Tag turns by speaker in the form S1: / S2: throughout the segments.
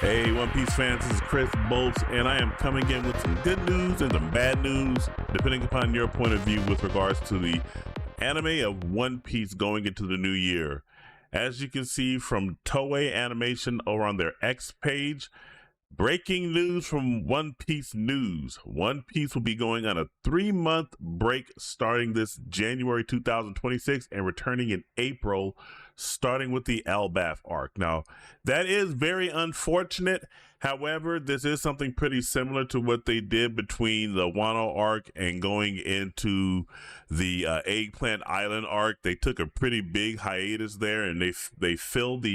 S1: Hey, One Piece fans, this is Chris Bolts, and I am coming in with some good news and some bad news, depending upon your point of view with regards to the anime of One Piece going into the new year. As you can see from Toei Animation over on their X page, breaking news from One Piece News. One Piece will be going on a 3-month break starting this January 2026 and returning in April, starting with the Elbaf arc. Now, that is very unfortunate. However, this is something pretty similar to what they did between the Wano arc and going into the Eggplant Island arc. They took a pretty big hiatus there, and they filled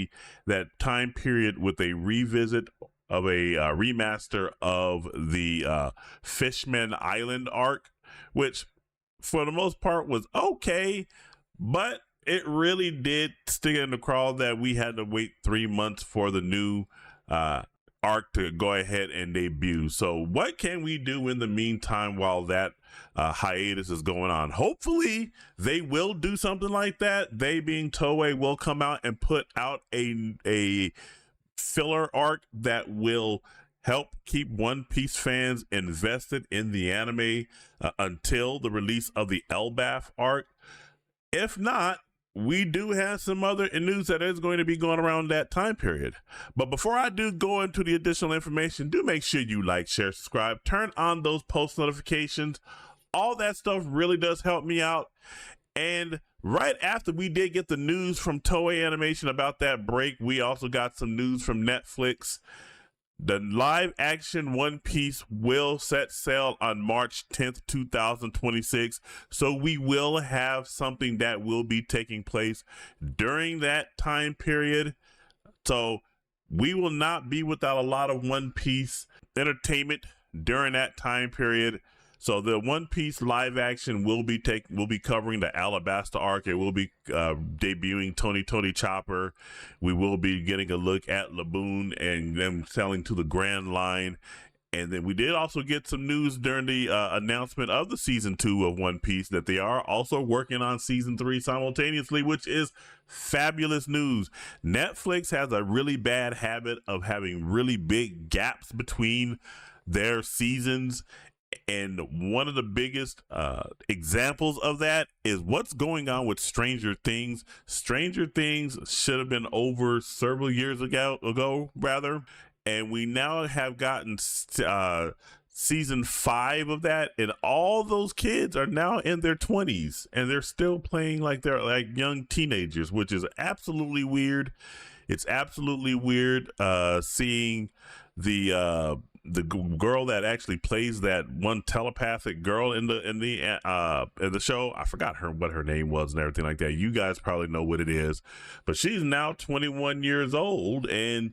S1: that time period with a revisit of a remaster of the Fishman Island arc, which for the most part was okay, but it really did stick in the craw that we had to wait 3 months for the new arc to go ahead and debut. So what can we do in the meantime while that hiatus is going on? Hopefully they will do something like that. They, being Toei, will come out and put out a filler arc that will help keep One Piece fans invested in the anime until the release of the Elbaf arc. If not, we do have some other news that is going to be going around that time period. But before I do go into the additional information, do make sure you like, share, subscribe, turn on those post notifications. All that stuff really does help me out. And right after we did get the news from Toei Animation about that break, we also got some news from Netflix. The live action One Piece will set sail on March 10th, 2026. So we will have something that will be taking place during that time period. So we will not be without a lot of One Piece entertainment during that time period. So the One Piece live action will be covering the Alabasta arc. It will be debuting Tony Chopper. We will be getting a look at Laboon and them selling to the Grand Line. And then we did also get some news during the announcement of the season 2 of One Piece that they are also working on season 3 simultaneously, which is fabulous news. Netflix has a really bad habit of having really big gaps between their seasons. And one of the biggest examples of that is what's going on with Stranger Things. Stranger Things should have been over several years ago, and we now have gotten season 5 of that, and all those kids are now in their 20s, and they're still playing like they're like young teenagers, which is absolutely weird. It's absolutely weird seeing the girl that actually plays that one telepathic girl in the show. I forgot what her name was and everything like that. You guys probably know what it is, but she's now 21 years old and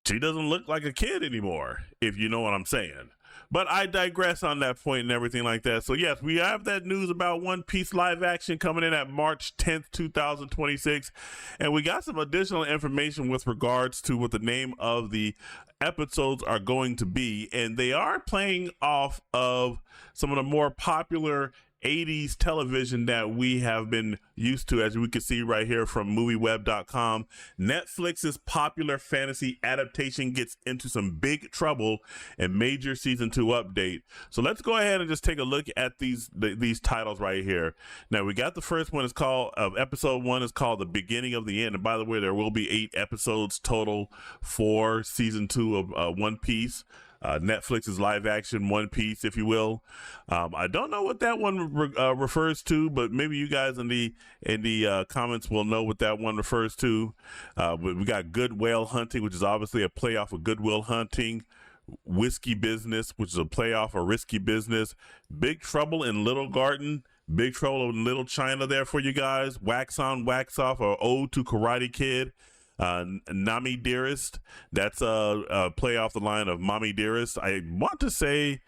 S1: she doesn't look like a kid anymore, if you know what I'm saying. But I digress on that point and everything like that. So yes, we have that news about One Piece live action coming in at March 10th, 2026. And we got some additional information with regards to what the name of the episodes are going to be. And they are playing off of some of the more popular 80s television that we have been used to, as we can see right here from movieweb.com. Netflix's popular fantasy adaptation gets into some big trouble in major season 2 update. So let's go ahead and just take a look at these titles right here. Now we got the first one is called episode 1 is called The Beginning of the End. And by the way, there will be 8 episodes total for season 2 of One Piece. Netflix's live action One Piece, if you will. I don't know what that one refers to, but maybe you guys in the comments will know what that one refers to. But we got Good Whale Hunting, which is obviously a play off of Good Will Hunting. Whiskey Business, which is a play off of Risky Business. Big Trouble in Little Garden. Big Trouble in Little China there for you guys. Wax On, Wax Off, or Ode to Karate Kid. Nami Dearest, that's a play off the line of Mommy Dearest. I want to say,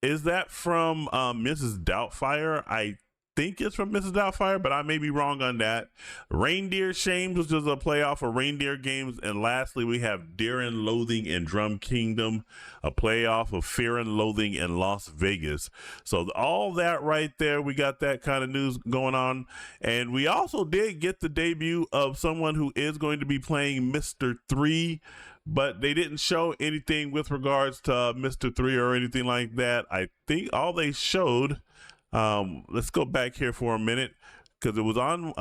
S1: is that from Mrs. Doubtfire? I think it's from Mrs. Doubtfire, but I may be wrong on that. Reindeer Shames, which is a playoff of Reindeer Games. And lastly, we have Deer and Loathing in Drum Kingdom, a playoff of Fear and Loathing in Las Vegas. So all that right there, we got that kind of news going on. And we also did get the debut of someone who is going to be playing Mr. 3, but they didn't show anything with regards to Mr. 3 or anything like that. I think all they showed, let's go back here for a minute, because it was on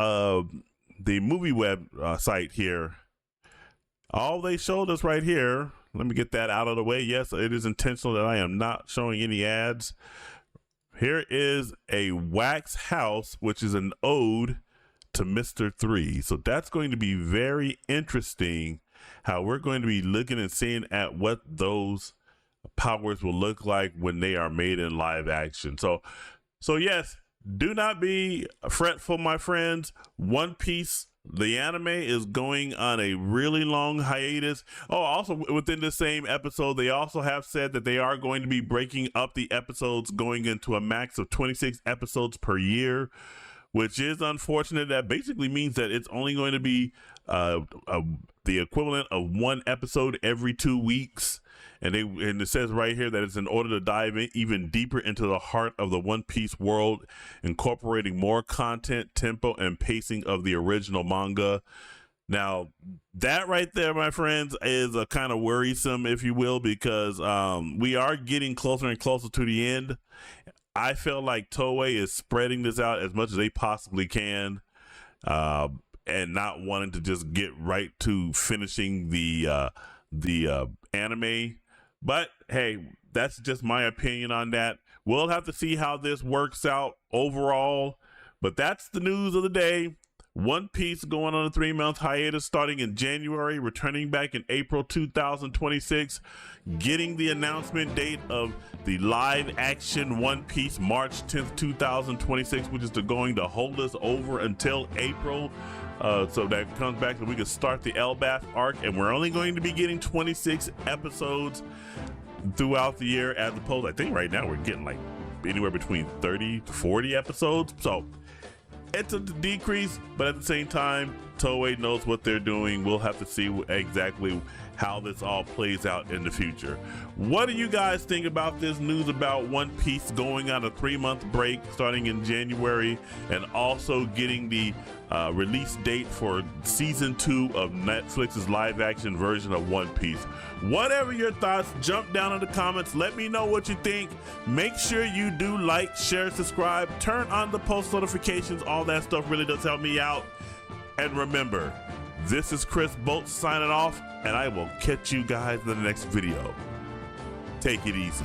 S1: the movie web site here. All they showed us right here, let me get that out of the way. Yes, it is intentional that I am not showing any ads. Here is a wax house, which is an ode to Mr. 3. So that's going to be very interesting, how we're going to be looking and seeing at what those powers will look like when they are made in live action. So yes, do not be fretful, my friends. One Piece, the anime, is going on a really long hiatus. Oh, also within the same episode, they also have said that they are going to be breaking up the episodes, going into a max of 26 episodes per year, which is unfortunate. That basically means that it's only going to be the equivalent of one episode every 2 weeks. And it says right here that it's in order to dive in even deeper into the heart of the One Piece world, incorporating more content, tempo, and pacing of the original manga. Now, that right there, my friends, is a kind of worrisome, if you will, because we are getting closer and closer to the end. I feel like Toei is spreading this out as much as they possibly can, and not wanting to just get right to finishing the anime. But hey, that's just my opinion on that. We'll have to see how this works out overall, but that's the news of the day. One Piece going on a 3-month hiatus starting in January, returning back in April 2026, getting the announcement date of the live action One Piece March 10th, 2026, which is going to hold us over until April. So that comes back so we can start the Elbaf arc, and we're only going to be getting 26 episodes throughout the year, as opposed, I think right now we're getting like anywhere between 30 to 40 episodes. So it's a decrease, but at the same time, Toei knows what they're doing. We'll have to see exactly how this all plays out in the future. What do you guys think about this news about One Piece going on a 3-month break starting in January, and also getting the release date for season 2 of Netflix's live action version of One Piece? Whatever your thoughts, jump down in the comments. Let me know what you think. Make sure you do like, share, subscribe, turn on the post notifications. All that stuff really does help me out. And remember, this is Chris Bolts signing off, and I will catch you guys in the next video. Take it easy.